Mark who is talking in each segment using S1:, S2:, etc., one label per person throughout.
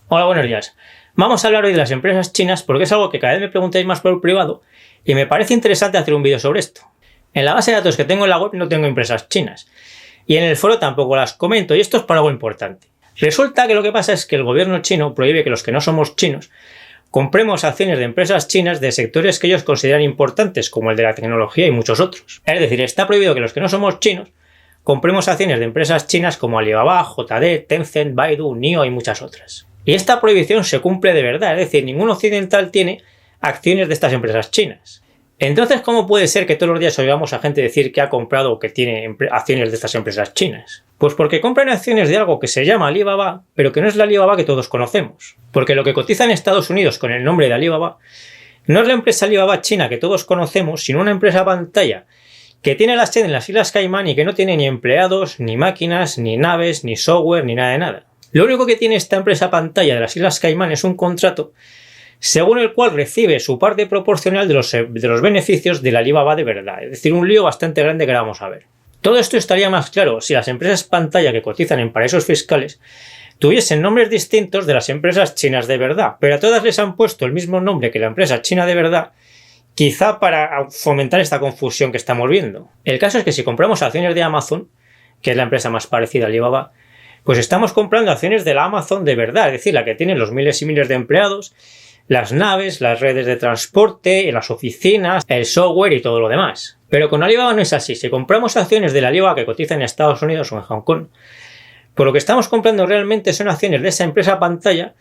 S1: Hola, buenos días. Vamos a hablar hoy de las empresas chinas porque es algo que cada vez me preguntáis más por el privado y me parece interesante hacer un vídeo sobre esto. En la base de datos que tengo en la web no tengo empresas chinas y en el foro tampoco las comento, y esto es por algo importante. Resulta que lo que pasa es que el gobierno chino prohíbe que los que no somos chinos compremos acciones de empresas chinas de sectores que ellos consideran importantes, como el de la tecnología y muchos otros. Es decir, está prohibido que los que no somos chinos compremos acciones de empresas chinas como Alibaba, JD, Tencent, Baidu, NIO y muchas otras. Y esta prohibición se cumple de verdad, es decir, ningún occidental tiene acciones de estas empresas chinas. Entonces, ¿cómo puede ser que todos los días oigamos a gente decir que ha comprado o que tiene acciones de estas empresas chinas? Pues porque compran acciones de algo que se llama Alibaba, pero que no es la Alibaba que todos conocemos. Porque lo que cotiza en Estados Unidos con el nombre de Alibaba no es la empresa Alibaba china que todos conocemos, sino una empresa pantalla que tiene la sede en las Islas Caimán y que no tiene ni empleados, ni máquinas, ni naves, ni software, ni nada de nada. Lo único que tiene esta empresa pantalla de las Islas Caimán es un contrato según el cual recibe su parte proporcional de los beneficios de la Alibaba de verdad. Es decir, un lío bastante grande que ahora vamos a ver. Todo esto estaría más claro si las empresas pantalla que cotizan en paraísos fiscales tuviesen nombres distintos de las empresas chinas de verdad, pero a todas les han puesto el mismo nombre que la empresa china de verdad, quizá para fomentar esta confusión que estamos viendo. El caso es que si compramos acciones de Amazon, que es la empresa más parecida a Alibaba, pues estamos comprando acciones de la Amazon de verdad, es decir, la que tiene los miles y miles de empleados, las naves, las redes de transporte, las oficinas, el software y todo lo demás. Pero con Alibaba no es así. Si compramos acciones de la Alibaba que cotiza en Estados Unidos o en Hong Kong, pues lo que estamos comprando realmente son acciones de esa empresa pantalla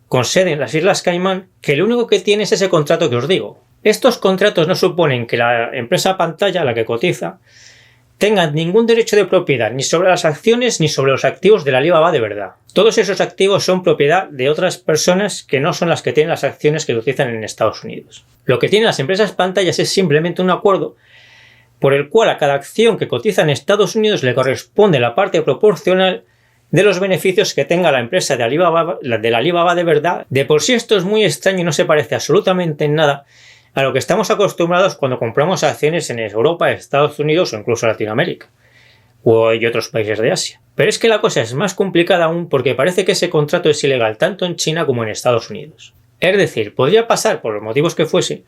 S1: con sede en las Islas Caimán, que lo único que tiene es ese contrato que os digo. Estos contratos no suponen que la empresa pantalla, la que cotiza, tenga ningún derecho de propiedad ni sobre las acciones ni sobre los activos de la Alibaba de verdad. Todos esos activos son propiedad de otras personas que no son las que tienen las acciones que cotizan en Estados Unidos. Lo que tienen las empresas pantallas es simplemente un acuerdo por el cual a cada acción que cotiza en Estados Unidos le corresponde la parte proporcional de los beneficios que tenga la empresa de la Alibaba de verdad. De por sí esto es muy extraño y no se parece absolutamente en nada a lo que estamos acostumbrados cuando compramos acciones en Europa, Estados Unidos o incluso Latinoamérica y otros países de Asia. Pero es que la cosa es más complicada aún porque parece que ese contrato es ilegal tanto en China como en Estados Unidos. Es decir, podría pasar, por los motivos que fuese,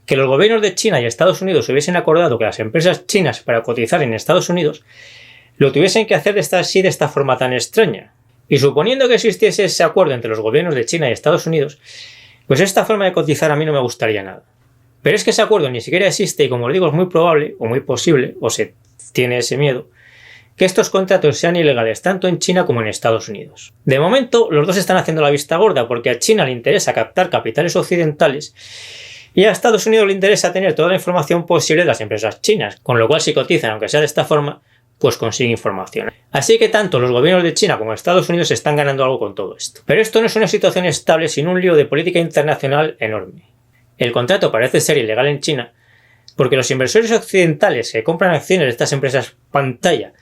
S1: que los gobiernos de China y Estados Unidos hubiesen acordado que las empresas chinas para cotizar en Estados Unidos lo tuviesen que hacer de esta forma tan extraña. Y suponiendo que existiese ese acuerdo entre los gobiernos de China y Estados Unidos, pues esta forma de cotizar a mí no me gustaría nada. Pero es que ese acuerdo ni siquiera existe y, como os digo, es muy probable o muy posible, o se tiene ese miedo, que estos contratos sean ilegales tanto en China como en Estados Unidos. De momento, los dos están haciendo la vista gorda porque a China le interesa captar capitales occidentales y a Estados Unidos le interesa tener toda la información posible de las empresas chinas, con lo cual si cotizan, aunque sea de esta forma, pues consigue información. Así que tanto los gobiernos de China como Estados Unidos están ganando algo con todo esto. Pero esto no es una situación estable, sino un lío de política internacional enorme. El contrato parece ser ilegal en China porque los inversores occidentales que compran acciones de estas empresas pantalla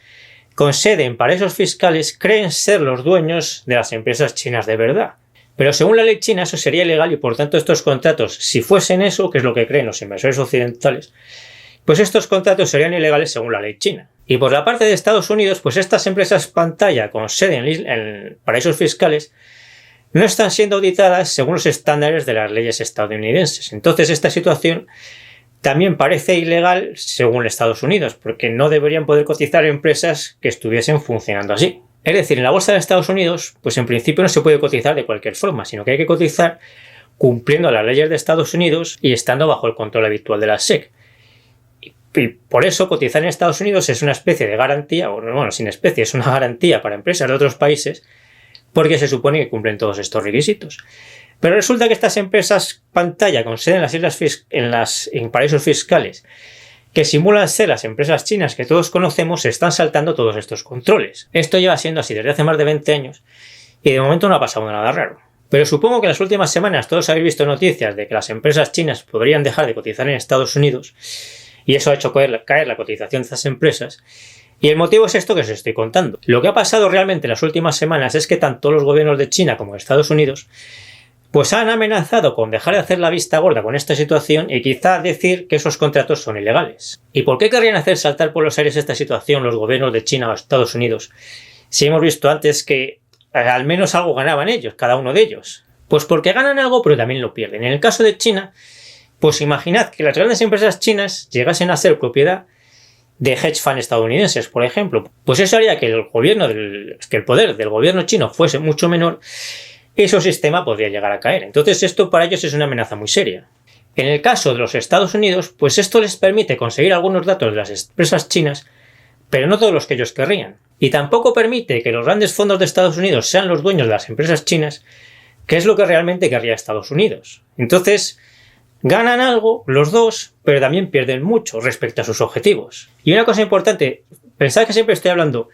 S1: con sede en paraísos fiscales creen ser los dueños de las empresas chinas de verdad. Pero según la ley china eso sería ilegal y por tanto estos contratos, si fuesen eso, que es lo que creen los inversores occidentales, pues estos contratos serían ilegales según la ley china. Y por la parte de Estados Unidos, pues estas empresas pantalla con sede en paraísos fiscales no están siendo auditadas según los estándares de las leyes estadounidenses. Entonces esta situación también parece ilegal según Estados Unidos, porque no deberían poder cotizar empresas que estuviesen funcionando así. Es decir, en la bolsa de Estados Unidos, pues en principio no se puede cotizar de cualquier forma, sino que hay que cotizar cumpliendo las leyes de Estados Unidos y estando bajo el control habitual de la SEC. Y por eso cotizar en Estados Unidos es una especie de garantía, bueno, sin especie, es una garantía para empresas de otros países porque se supone que cumplen todos estos requisitos. Pero resulta que estas empresas pantalla con sede en las islas en paraísos fiscales que simulan ser las empresas chinas que todos conocemos se están saltando todos estos controles. Esto lleva siendo así desde hace más de 20 años y de momento no ha pasado nada raro. Pero supongo que en las últimas semanas todos habéis visto noticias de que las empresas chinas podrían dejar de cotizar en Estados Unidos y eso ha hecho caer la cotización de estas empresas. Y el motivo es esto que os estoy contando. Lo que ha pasado realmente en las últimas semanas es que tanto los gobiernos de China como de Estados Unidos pues han amenazado con dejar de hacer la vista gorda con esta situación y quizá decir que esos contratos son ilegales. ¿Y por qué querrían hacer saltar por los aires esta situación los gobiernos de China o Estados Unidos? Si hemos visto antes que al menos algo ganaban ellos, cada uno de ellos. Pues porque ganan algo, pero también lo pierden. En el caso de China, pues imaginad que las grandes empresas chinas llegasen a ser propiedad de hedge funds estadounidenses, por ejemplo. Pues eso haría que el poder del gobierno chino fuese mucho menor y su sistema podría llegar a caer. Entonces esto para ellos es una amenaza muy seria. En el caso de los Estados Unidos, pues esto les permite conseguir algunos datos de las empresas chinas, pero no todos los que ellos querrían. Y tampoco permite que los grandes fondos de Estados Unidos sean los dueños de las empresas chinas, que es lo que realmente querría Estados Unidos. Entonces, ganan algo los dos, pero también pierden mucho respecto a sus objetivos. Y una cosa importante, pensad que siempre estoy hablando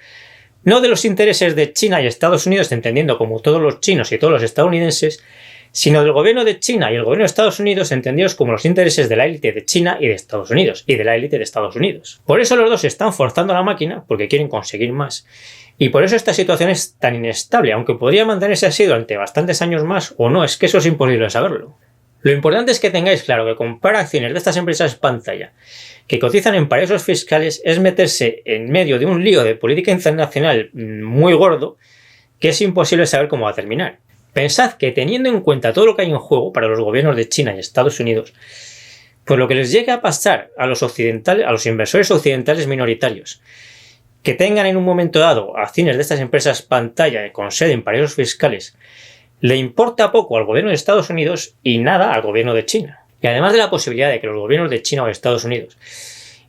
S1: no de los intereses de China y Estados Unidos, entendiendo como todos los chinos y todos los estadounidenses, sino del gobierno de China y el gobierno de Estados Unidos entendidos como los intereses de la élite de China y de Estados Unidos, y de la élite de Estados Unidos. Por eso los dos están forzando la máquina, porque quieren conseguir más. Y por eso esta situación es tan inestable, aunque podría mantenerse así durante bastantes años más, o no, es que eso es imposible saberlo. Lo importante es que tengáis claro que comprar acciones de estas empresas pantalla que cotizan en paraísos fiscales es meterse en medio de un lío de política internacional muy gordo que es imposible saber cómo va a terminar. Pensad que teniendo en cuenta todo lo que hay en juego para los gobiernos de China y Estados Unidos, pues lo que les llegue a pasar a los occidentales, a los inversores occidentales minoritarios, que tengan en un momento dado acciones de estas empresas pantalla con sede en paraísos fiscales, le importa poco al gobierno de Estados Unidos y nada al gobierno de China. Y además de la posibilidad de que los gobiernos de China o de Estados Unidos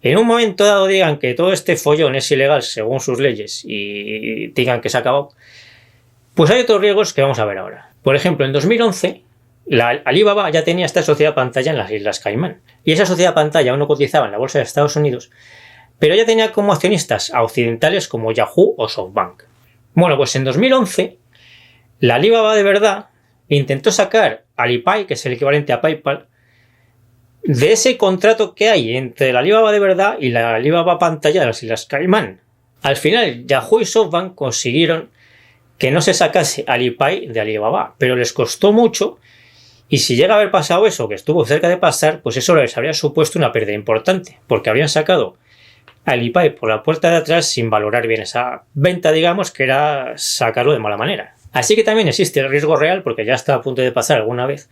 S1: en un momento dado digan que todo este follón es ilegal según sus leyes y digan que se ha acabado, pues hay otros riesgos que vamos a ver ahora. Por ejemplo, en 2011, Alibaba ya tenía esta sociedad pantalla en las Islas Caimán. Y esa sociedad pantalla aún no cotizaba en la bolsa de Estados Unidos, pero ya tenía como accionistas a occidentales como Yahoo o SoftBank. Bueno, pues en 2011, la Alibaba de verdad intentó sacar Alipay, que es el equivalente a PayPal, de ese contrato que hay entre la Alibaba de verdad y la Alibaba pantalla de las Islas Caimán. Al final, Yahoo y SoftBank consiguieron que no se sacase Alipay de Alibaba, pero les costó mucho, y si llega a haber pasado eso, que estuvo cerca de pasar, pues eso les habría supuesto una pérdida importante, porque habrían sacado Alipay por la puerta de atrás sin valorar bien esa venta, digamos, que era sacarlo de mala manera. Así que también existe el riesgo real, porque ya está a punto de pasar alguna vez,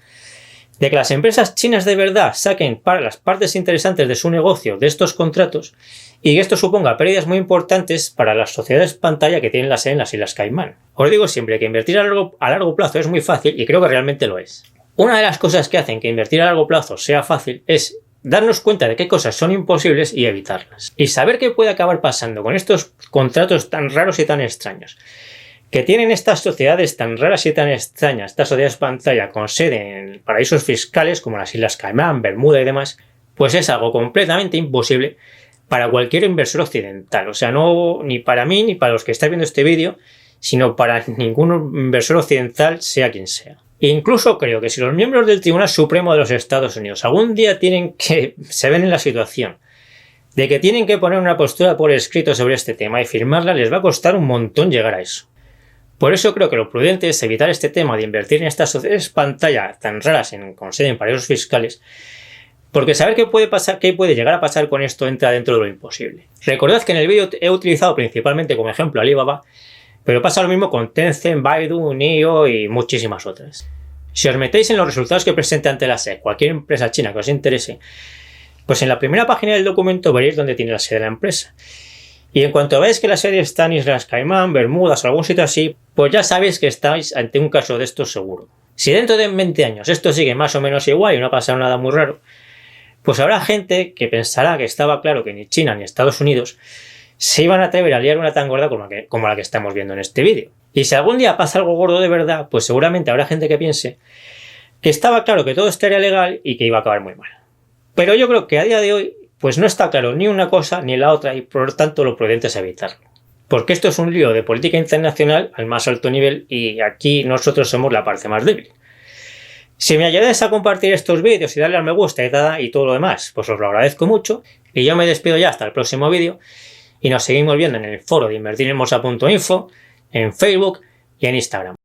S1: de que las empresas chinas de verdad saquen para las partes interesantes de su negocio de estos contratos y que esto suponga pérdidas muy importantes para las sociedades pantalla que tienen la sede en las Islas Caimán. Os digo siempre que invertir a largo plazo es muy fácil y creo que realmente lo es. Una de las cosas que hacen que invertir a largo plazo sea fácil es darnos cuenta de qué cosas son imposibles y evitarlas. Y saber qué puede acabar pasando con estos contratos tan raros y tan extraños que tienen estas sociedades tan raras y tan extrañas, estas sociedades pantalla con sede en paraísos fiscales como las Islas Caimán, Bermuda y demás, pues es algo completamente imposible para cualquier inversor occidental. O sea, no ni para mí ni para los que estáis viendo este vídeo, sino para ningún inversor occidental, sea quien sea. E incluso creo que si los miembros del Tribunal Supremo de los Estados Unidos algún día se ven en la situación de que tienen que poner una postura por escrito sobre este tema y firmarla, les va a costar un montón llegar a eso. Por eso creo que lo prudente es evitar este tema de invertir en estas sociedades pantalla tan raras con sede en paraísos fiscales, porque saber qué puede pasar, qué puede llegar a pasar con esto entra dentro de lo imposible. Recordad que en el vídeo he utilizado principalmente como ejemplo Alibaba, pero pasa lo mismo con Tencent, Baidu, NIO y muchísimas otras. Si os metéis en los resultados que presente ante la SEC cualquier empresa china que os interese, pues en la primera página del documento veréis dónde tiene la sede de la empresa. Y en cuanto veáis que la sede está en Islas Caimán, Bermudas o algún sitio así, pues ya sabéis que estáis ante un caso de estos seguro. Si dentro de 20 años esto sigue más o menos igual y no ha pasado nada muy raro, pues habrá gente que pensará que estaba claro que ni China ni Estados Unidos se iban a atrever a liar una tan gorda como la que estamos viendo en este vídeo. Y si algún día pasa algo gordo de verdad, pues seguramente habrá gente que piense que estaba claro que todo estaría legal y que iba a acabar muy mal. Pero yo creo que a día de hoy pues no está claro ni una cosa ni la otra y por lo tanto lo prudente es evitarlo. Porque esto es un lío de política internacional al más alto nivel y aquí nosotros somos la parte más débil. Si me ayudáis a compartir estos vídeos y darle al me gusta y todo lo demás, pues os lo agradezco mucho y yo me despido ya hasta el próximo vídeo y nos seguimos viendo en el foro de invertirenbolsa.info, en Facebook y en Instagram.